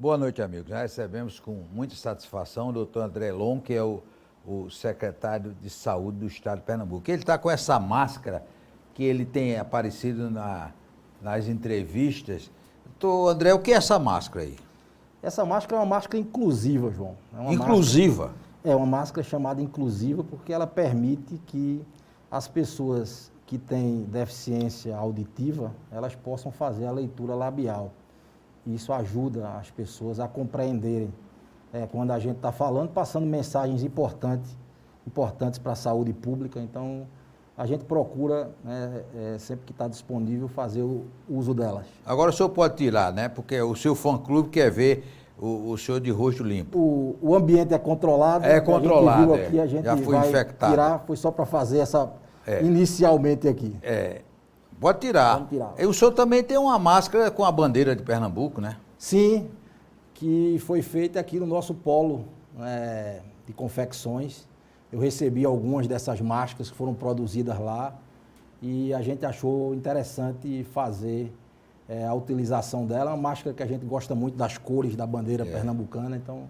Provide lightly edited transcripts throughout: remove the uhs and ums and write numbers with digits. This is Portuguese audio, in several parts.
Boa noite, amigos. Já recebemos com muita satisfação o doutor André Long, que é o secretário de Saúde do Estado de Pernambuco. Ele está com essa máscara que ele tem aparecido nas entrevistas. Doutor André, o que é essa máscara aí? Essa máscara é uma máscara inclusiva, João. Inclusiva? É uma máscara chamada inclusiva porque ela permite que as pessoas que têm deficiência auditiva, elas possam fazer a leitura labial. Isso ajuda as pessoas a compreenderem quando a gente está falando, passando mensagens importantes para a saúde pública. Então, a gente procura, sempre que está disponível, fazer o uso delas. Agora o senhor pode tirar, né? Porque o seu fã-clube quer ver o senhor de rosto limpo. O ambiente é controlado. É controlado, a gente viu aqui, a gente já foi vai infectado. tirar, foi só para fazer essa inicialmente aqui. Pode tirar. Vamos tirar. E o senhor também tem uma máscara com a bandeira de Pernambuco, né? Sim, que foi feita aqui no nosso polo de confecções. Eu recebi algumas dessas máscaras que foram produzidas lá e a gente achou interessante fazer a utilização dela. É uma máscara que a gente gosta muito das cores da bandeira pernambucana, então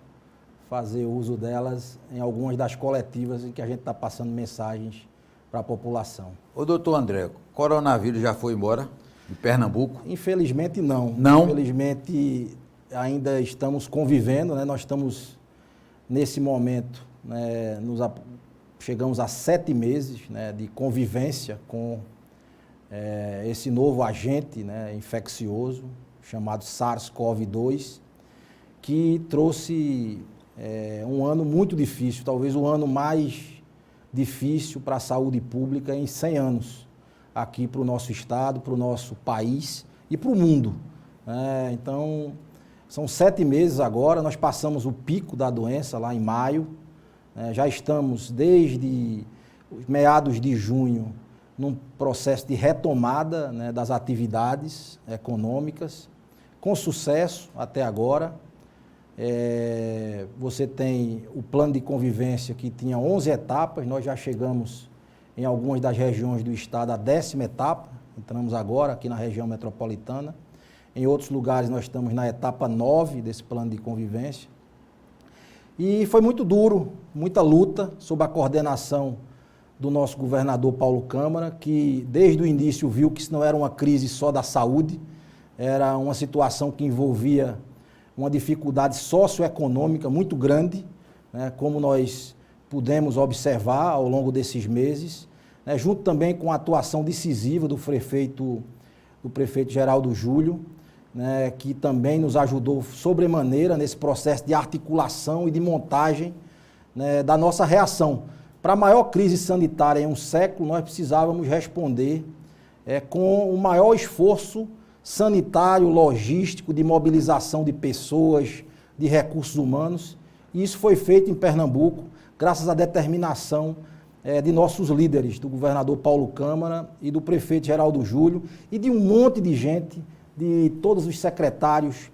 fazer uso delas em algumas das coletivas em que a gente está passando mensagens para a população. Ô, doutor André, o coronavírus já foi embora de Pernambuco? Infelizmente não. Não? Infelizmente ainda estamos convivendo, né? Nós estamos nesse momento, chegamos a 7 meses de convivência com esse novo agente infeccioso chamado SARS-CoV-2, que trouxe um ano muito difícil, talvez o ano mais difícil para a saúde pública em 100 anos, aqui para o nosso estado, para o nosso país e para o mundo. Então, são 7 meses agora, nós passamos o pico da doença lá em maio, já estamos desde os meados de junho num processo de retomada das atividades econômicas, com sucesso até agora. Você tem o plano de convivência que tinha 11 etapas, nós já chegamos em algumas das regiões do estado à 10ª etapa, entramos agora aqui na região metropolitana. Em outros lugares nós estamos na etapa 9 desse plano de convivência. E foi muito duro, muita luta sob a coordenação do nosso governador Paulo Câmara, que desde o início viu que isso não era uma crise só da saúde, era uma situação que envolvia uma dificuldade socioeconômica muito grande, como nós pudemos observar ao longo desses meses, junto também com a atuação decisiva do prefeito Geraldo Júlio, que também nos ajudou sobremaneira nesse processo de articulação e de montagem da nossa reação. Para a maior crise sanitária em um século, nós precisávamos responder com o maior esforço sanitário, logístico, de mobilização de pessoas, de recursos humanos. E isso foi feito em Pernambuco, graças à determinação de nossos líderes, do governador Paulo Câmara e do prefeito Geraldo Júlio, e de um monte de gente, de todos os secretários,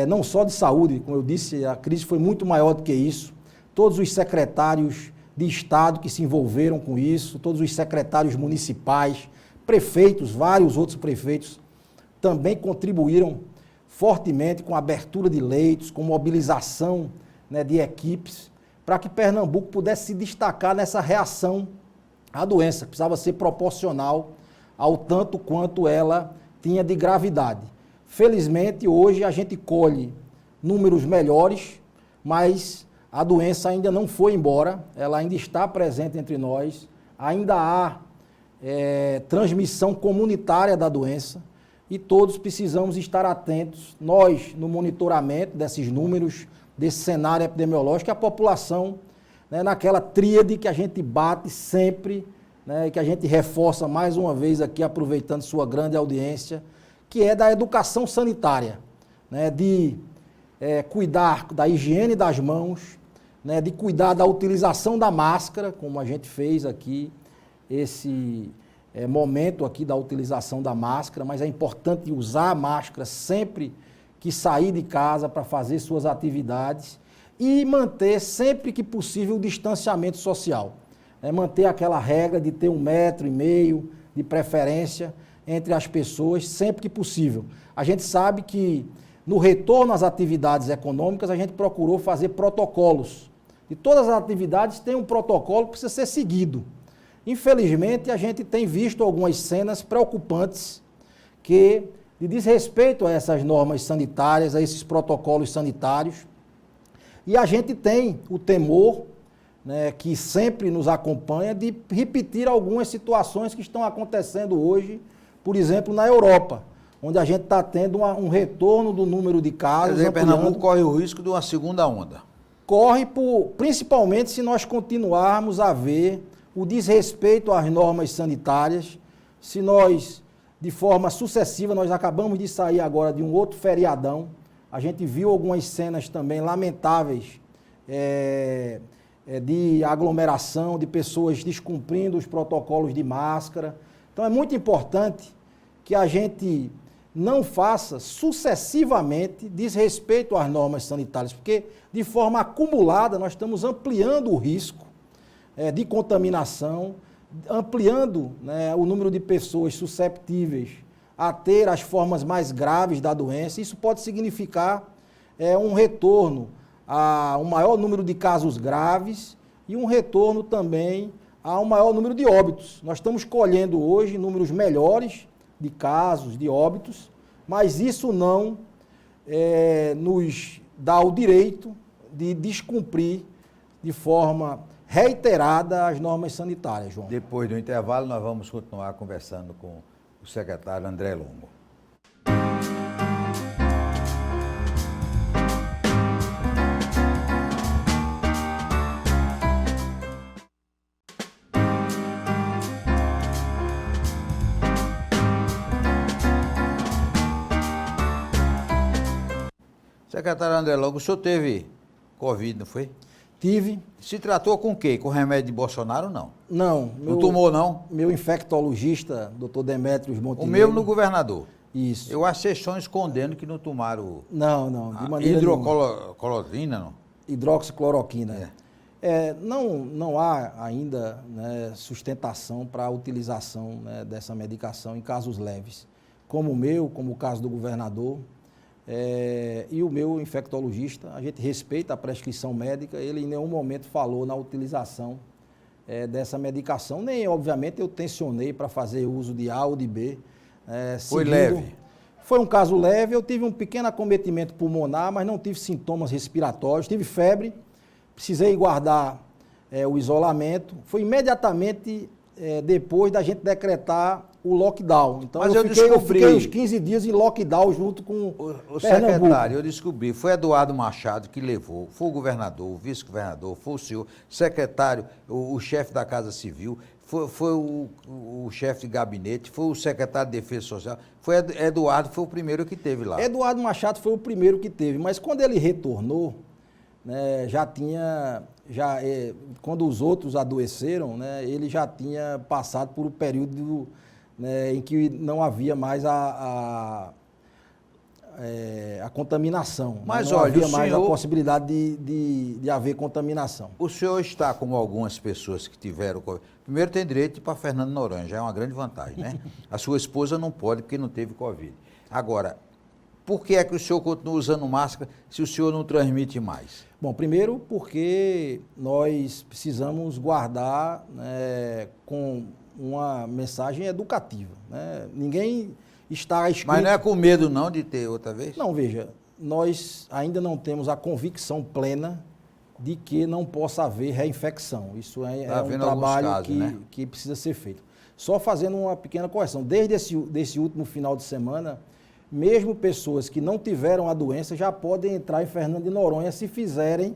não só de saúde, como eu disse, a crise foi muito maior do que isso, todos os secretários de Estado que se envolveram com isso, todos os secretários municipais, prefeitos, vários outros prefeitos, também contribuíram fortemente com a abertura de leitos, com mobilização de equipes, para que Pernambuco pudesse se destacar nessa reação à doença, que precisava ser proporcional ao tanto quanto ela tinha de gravidade. Felizmente, hoje a gente colhe números melhores, mas a doença ainda não foi embora, ela ainda está presente entre nós, ainda há transmissão comunitária da doença e todos precisamos estar atentos, nós no monitoramento desses números, desse cenário epidemiológico, a população naquela tríade que a gente bate sempre, e que a gente reforça mais uma vez aqui, aproveitando sua grande audiência, que é da educação sanitária, de cuidar da higiene das mãos, de cuidar da utilização da máscara, como a gente fez aqui, esse momento aqui da utilização da máscara, mas é importante usar a máscara sempre que sair de casa para fazer suas atividades e manter sempre que possível o distanciamento social. Manter aquela regra de ter 1,5 metros de preferência entre as pessoas sempre que possível. A gente sabe que no retorno às atividades econômicas, a gente procurou fazer protocolos. E todas as atividades têm um protocolo que precisa ser seguido. Infelizmente, a gente tem visto algumas cenas preocupantes que, de desrespeito a essas normas sanitárias, a esses protocolos sanitários, e a gente tem o temor, né, que sempre nos acompanha, de repetir algumas situações que estão acontecendo hoje, por exemplo, na Europa, onde a gente está tendo um retorno do número de casos. Quer dizer, Pernambuco corre o risco de uma segunda onda. Corre, principalmente se nós continuarmos a ver o desrespeito às normas sanitárias, se nós, de forma sucessiva, nós acabamos de sair agora de um outro feriadão, a gente viu algumas cenas também lamentáveis, de aglomeração, de pessoas descumprindo os protocolos de máscara. Então é muito importante que a gente não faça sucessivamente desrespeito às normas sanitárias, porque de forma acumulada nós estamos ampliando o risco de contaminação, ampliando, né, o número de pessoas susceptíveis a ter as formas mais graves da doença. Isso pode significar um retorno a um maior número de casos graves e um retorno também a um maior número de óbitos. Nós estamos colhendo hoje números melhores de casos, de óbitos, mas isso não nos dá o direito de descumprir de forma reiterada as normas sanitárias, João. Depois do intervalo, nós vamos continuar conversando com o secretário André Longo. Secretário André Longo, o senhor teve Covid, não foi? Tive. Se tratou com o quê? Com remédio de Bolsonaro ou não? Não. Não tomou, não? Meu infectologista, doutor Demétrios Montenegro. O mesmo no governador? Isso. Eu acho que vocês estão escondendo que não tomaram Não, de maneira hidrocloroquina, não? Hidroxicloroquina. Não há ainda, né, sustentação para a utilização, né, dessa medicação em casos leves, como o meu, como o caso do governador. E o meu infectologista, a gente respeita a prescrição médica, ele em nenhum momento falou na utilização dessa medicação, nem obviamente eu tensionei para fazer uso de A ou de B. Foi leve? Foi um caso leve, eu tive um pequeno acometimento pulmonar, mas não tive sintomas respiratórios, tive febre, precisei guardar o isolamento, foi imediatamente depois da gente decretar o lockdown. Então mas eu fiquei uns 15 dias em lockdown junto com o secretário, eu descobri, foi Eduardo Machado que levou, foi o governador, o vice-governador, foi o senhor, secretário, o chefe da Casa Civil, foi o chefe de gabinete, foi o secretário de Defesa Social, foi Eduardo, foi o primeiro que teve lá. Eduardo Machado foi o primeiro que teve, mas quando ele retornou, né, quando os outros adoeceram, né, ele já tinha passado por um período, né, em que não havia mais a contaminação. Mas não olha, havia mais a possibilidade de haver contaminação. O senhor está como algumas pessoas que tiveram Covid. Primeiro tem direito de ir para Fernando de Noronha, já é uma grande vantagem, né? A sua esposa não pode porque não teve Covid. Agora, por que é que o senhor continua usando máscara se o senhor não transmite mais? Bom, primeiro porque nós precisamos guardar, né, com uma mensagem educativa, né? Ninguém está escrito... Mas não é com medo não de ter outra vez? Não, veja, nós ainda não temos a convicção plena de que não possa haver reinfecção. Isso é um trabalho casos, né, que precisa ser feito. Só fazendo uma pequena correção, desde esse último final de semana, mesmo pessoas que não tiveram a doença já podem entrar em Fernando de Noronha se fizerem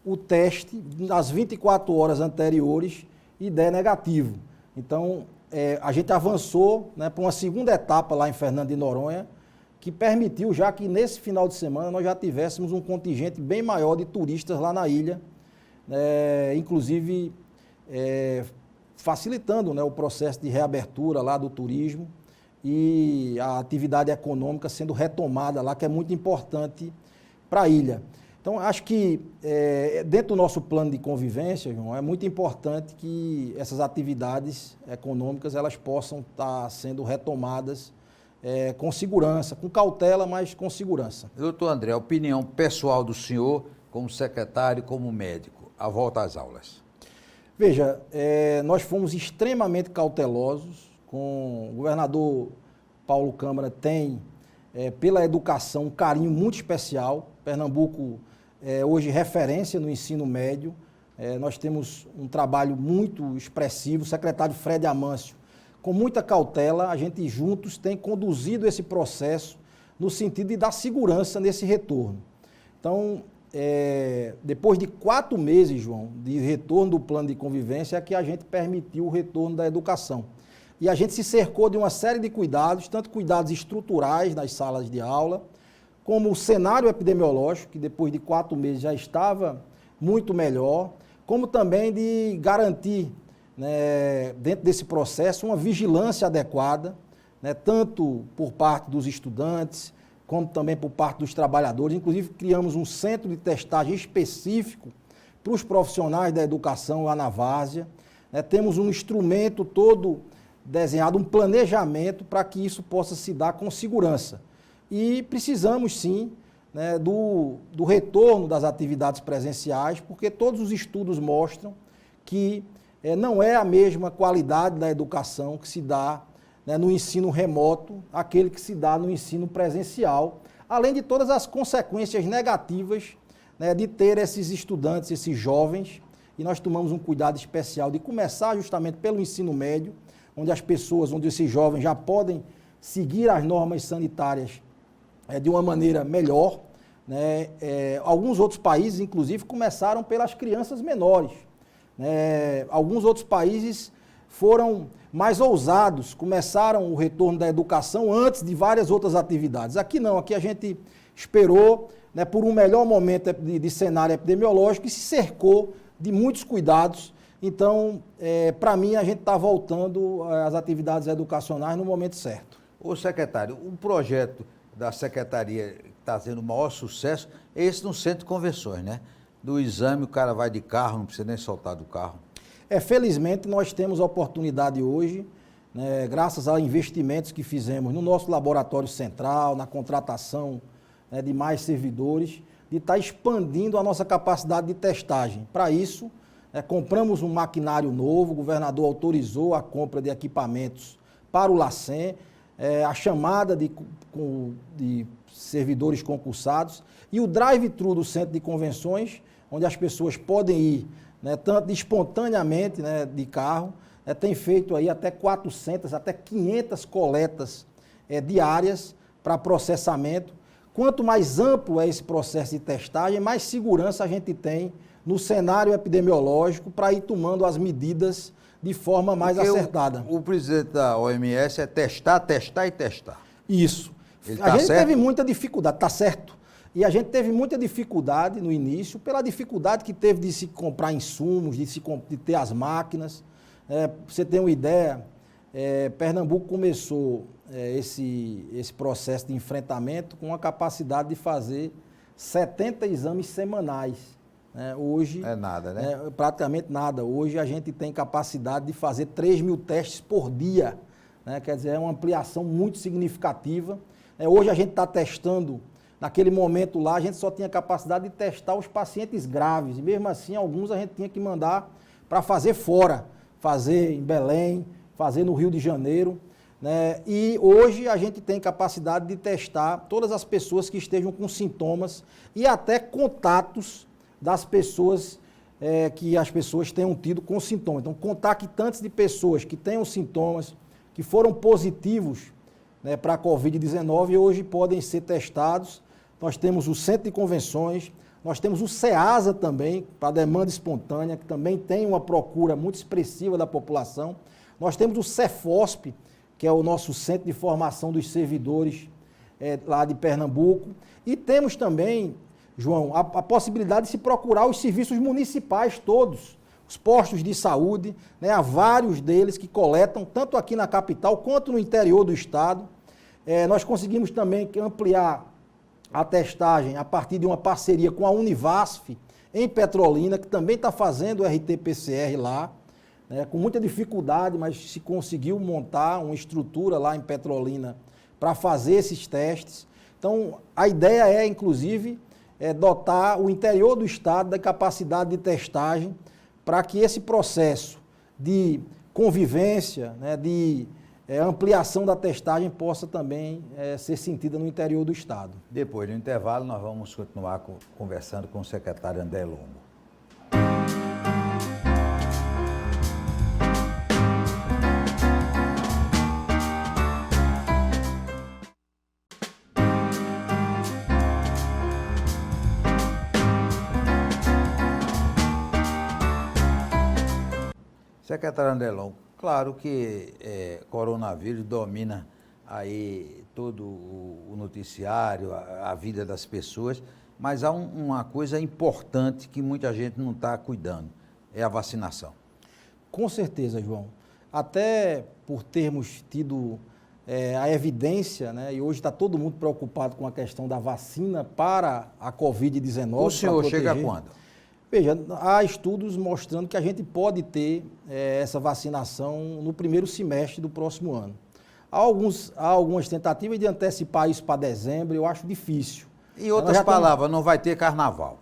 o teste nas 24 horas anteriores e der negativo. Então, a gente avançou, né, para uma segunda etapa lá em Fernando de Noronha, que permitiu já que nesse final de semana nós já tivéssemos um contingente bem maior de turistas lá na ilha, inclusive facilitando, né, o processo de reabertura lá do turismo e a atividade econômica sendo retomada lá, que é muito importante para a ilha. Então, acho que dentro do nosso plano de convivência, João, é muito importante que essas atividades econômicas elas possam estar sendo retomadas com segurança, com cautela, mas com segurança. Doutor André, a opinião pessoal do senhor, como secretário, como médico, a volta às aulas. Veja, nós fomos extremamente cautelosos, o governador Paulo Câmara tem, pela educação, um carinho muito especial. Pernambuco é hoje referência no ensino médio. Nós temos um trabalho muito expressivo. O secretário Fred Amâncio, com muita cautela, a gente juntos tem conduzido esse processo no sentido de dar segurança nesse retorno. Então, depois de 4 meses, João, de retorno do plano de convivência, é que a gente permitiu o retorno da educação. E a gente se cercou de uma série de cuidados, tanto cuidados estruturais nas salas de aula, como o cenário epidemiológico, que depois de 4 meses já estava muito melhor, como também de garantir, né, dentro desse processo, uma vigilância adequada, né, tanto por parte dos estudantes, como também por parte dos trabalhadores. Inclusive, criamos um centro de testagem específico para os profissionais da educação lá na várzea. Temos um instrumento todo desenhado, um planejamento para que isso possa se dar com segurança. E precisamos, sim, né, do retorno das atividades presenciais, porque todos os estudos mostram que não é a mesma qualidade da educação que se dá, né, no ensino remoto, aquele que se dá no ensino presencial, além de todas as consequências negativas, né, de ter esses estudantes, esses jovens, e nós tomamos um cuidado especial de começar justamente pelo ensino médio, onde esses jovens já podem seguir as normas sanitárias de uma maneira melhor, né? Alguns outros países, inclusive, começaram pelas crianças menores. Alguns outros países foram mais ousados, começaram o retorno da educação antes de várias outras atividades. Aqui não, aqui a gente esperou, né, por um melhor momento de cenário epidemiológico e se cercou de muitos cuidados. Então, para mim, a gente está voltando às atividades educacionais no momento certo. Ô secretário, um projeto da secretaria que está tendo o maior sucesso é esse no centro de convenções, né? Do exame, o cara vai de carro, não precisa nem soltar do carro. Felizmente, nós temos a oportunidade hoje, né, graças a investimentos que fizemos no nosso laboratório central, na contratação, né, de mais servidores, de estar expandindo a nossa capacidade de testagem. Para isso, compramos um maquinário novo, o governador autorizou a compra de equipamentos para o LACEN, a chamada de servidores concursados e o drive-thru do centro de convenções, onde as pessoas podem ir, né, tanto espontaneamente, né, de carro, tem feito aí até 400, até 500 coletas diárias para processamento. Quanto mais amplo é esse processo de testagem, mais segurança a gente tem no cenário epidemiológico para ir tomando as medidas de forma mais acertada. O presidente da OMS é testar, testar e testar. Isso. A gente teve muita dificuldade, está certo. E a gente teve muita dificuldade no início, pela dificuldade que teve de se comprar insumos, de ter as máquinas. Pra você ter uma ideia, Pernambuco começou esse processo de enfrentamento com a capacidade de fazer 70 exames semanais. Hoje, é nada, né? Praticamente nada. Hoje a gente tem capacidade de fazer 3.000 testes por dia. Quer dizer, é uma ampliação muito significativa. Hoje a gente está testando, naquele momento lá, a gente só tinha capacidade de testar os pacientes graves. E mesmo assim, alguns a gente tinha que mandar para fazer fora. Fazer em Belém, fazer no Rio de Janeiro. E hoje a gente tem capacidade de testar todas as pessoas que estejam com sintomas e até contatos das pessoas que as pessoas tenham tido com sintomas. Então, contactantes de pessoas que tenham sintomas, que foram positivos, né, para a Covid-19, hoje podem ser testados. Nós temos o Centro de Convenções, nós temos o SEASA também, para demanda espontânea, que também tem uma procura muito expressiva da população. Nós temos o Cefosp, que é o nosso Centro de Formação dos Servidores lá de Pernambuco. E temos também, João, a possibilidade de se procurar os serviços municipais todos, os postos de saúde, né, há vários deles que coletam, tanto aqui na capital quanto no interior do estado. Nós conseguimos também ampliar a testagem a partir de uma parceria com a Univasf, em Petrolina, que também está fazendo o RT-PCR lá, né, com muita dificuldade, mas se conseguiu montar uma estrutura lá em Petrolina para fazer esses testes. Então, a ideia é, inclusive, dotar o interior do estado da capacidade de testagem para que esse processo de convivência, né, de ampliação da testagem possa também ser sentida no interior do estado. Depois do intervalo, nós vamos continuar conversando com o secretário André Longo. Secretário André Longo, claro que coronavírus domina aí todo o noticiário, a vida das pessoas, mas há uma coisa importante que muita gente não está cuidando, é a vacinação. Com certeza, João. Até por termos tido a evidência, né, e hoje está todo mundo preocupado com a questão da vacina para a Covid-19. O senhor chega quando? Veja, há estudos mostrando que a gente pode ter essa vacinação no primeiro semestre do próximo ano. Há algumas tentativas de antecipar isso para dezembro, eu acho difícil. Em outras palavras, não vai ter carnaval.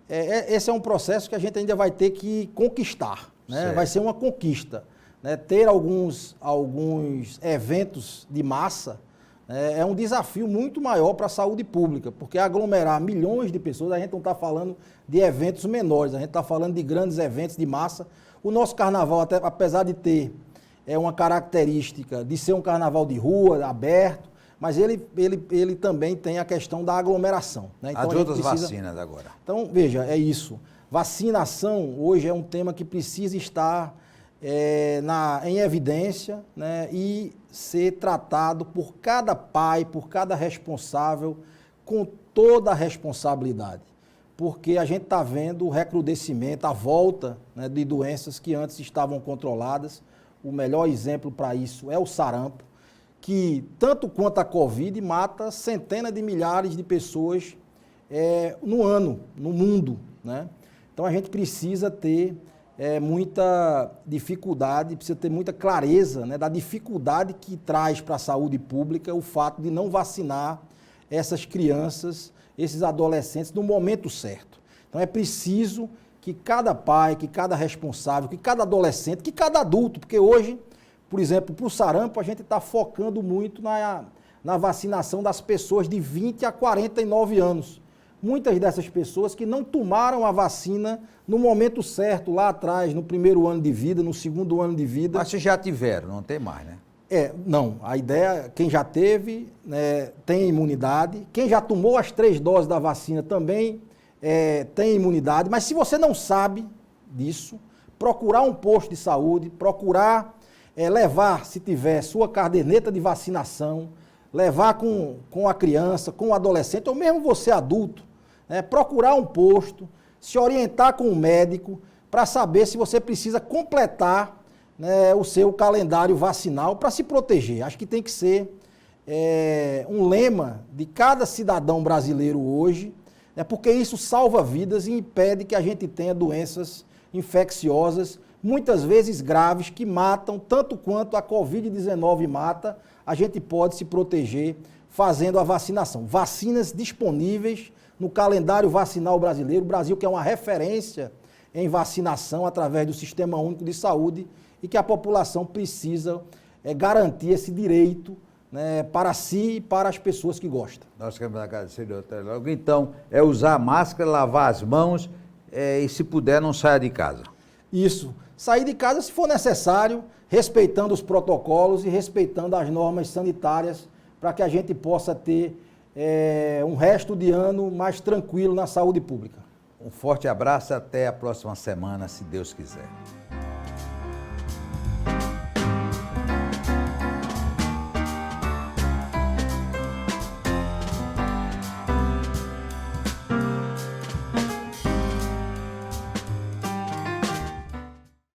Esse é um processo que a gente ainda vai ter que conquistar, né? Vai ser uma conquista, né? Ter alguns eventos de massa é um desafio muito maior para a saúde pública, porque aglomerar milhões de pessoas, a gente não está falando de eventos menores, a gente está falando de grandes eventos de massa. O nosso carnaval, até, apesar de ter uma característica de ser um carnaval de rua, aberto, mas ele também tem a questão da aglomeração, né? Então, as outras vacinas agora. Então, veja, é isso. Vacinação hoje é um tema que precisa estar em evidência, né, e ser tratado por cada pai, por cada responsável, com toda a responsabilidade. Porque a gente está vendo o recrudescimento, a volta, né, de doenças que antes estavam controladas. O melhor exemplo para isso é o sarampo, que, tanto quanto a Covid, mata centenas de milhares de pessoas no ano, no mundo, né? Então, a gente precisa ter muita dificuldade, precisa ter muita clareza, né, da dificuldade que traz para a saúde pública o fato de não vacinar essas crianças, esses adolescentes no momento certo. Então é preciso que cada pai, que cada responsável, que cada adolescente, que cada adulto, porque hoje, por exemplo, para o sarampo a gente está focando muito na vacinação das pessoas de 20 a 49 anos. Muitas dessas pessoas que não tomaram a vacina no momento certo, lá atrás, no primeiro ano de vida, no segundo ano de vida. Mas se já tiveram, não tem mais, né? Não. A ideia, quem já teve, né, tem imunidade. Quem já tomou as 3 doses da vacina também tem imunidade. Mas se você não sabe disso, procurar um posto de saúde, procurar levar, se tiver, sua caderneta de vacinação, levar com a criança, com o adolescente, ou mesmo você adulto, procurar um posto, se orientar com o médico para saber se você precisa completar, né, o seu calendário vacinal para se proteger. Acho que tem que ser um lema de cada cidadão brasileiro hoje, porque isso salva vidas e impede que a gente tenha doenças infecciosas, muitas vezes graves, que matam, tanto quanto a Covid-19 mata. A gente pode se proteger fazendo a vacinação. Vacinas disponíveis no calendário vacinal brasileiro. O Brasil que é uma referência em vacinação através do Sistema Único de Saúde e que a população precisa garantir esse direito, né, para si e para as pessoas que gostam. Nós queremos agradecer, doutor Longo. Então, usar máscara, lavar as mãos e, se puder, não saia de casa. Isso. Sair de casa se for necessário, respeitando os protocolos e respeitando as normas sanitárias para que a gente possa ter um resto de ano mais tranquilo na saúde pública. Um forte abraço, até a próxima semana, se Deus quiser.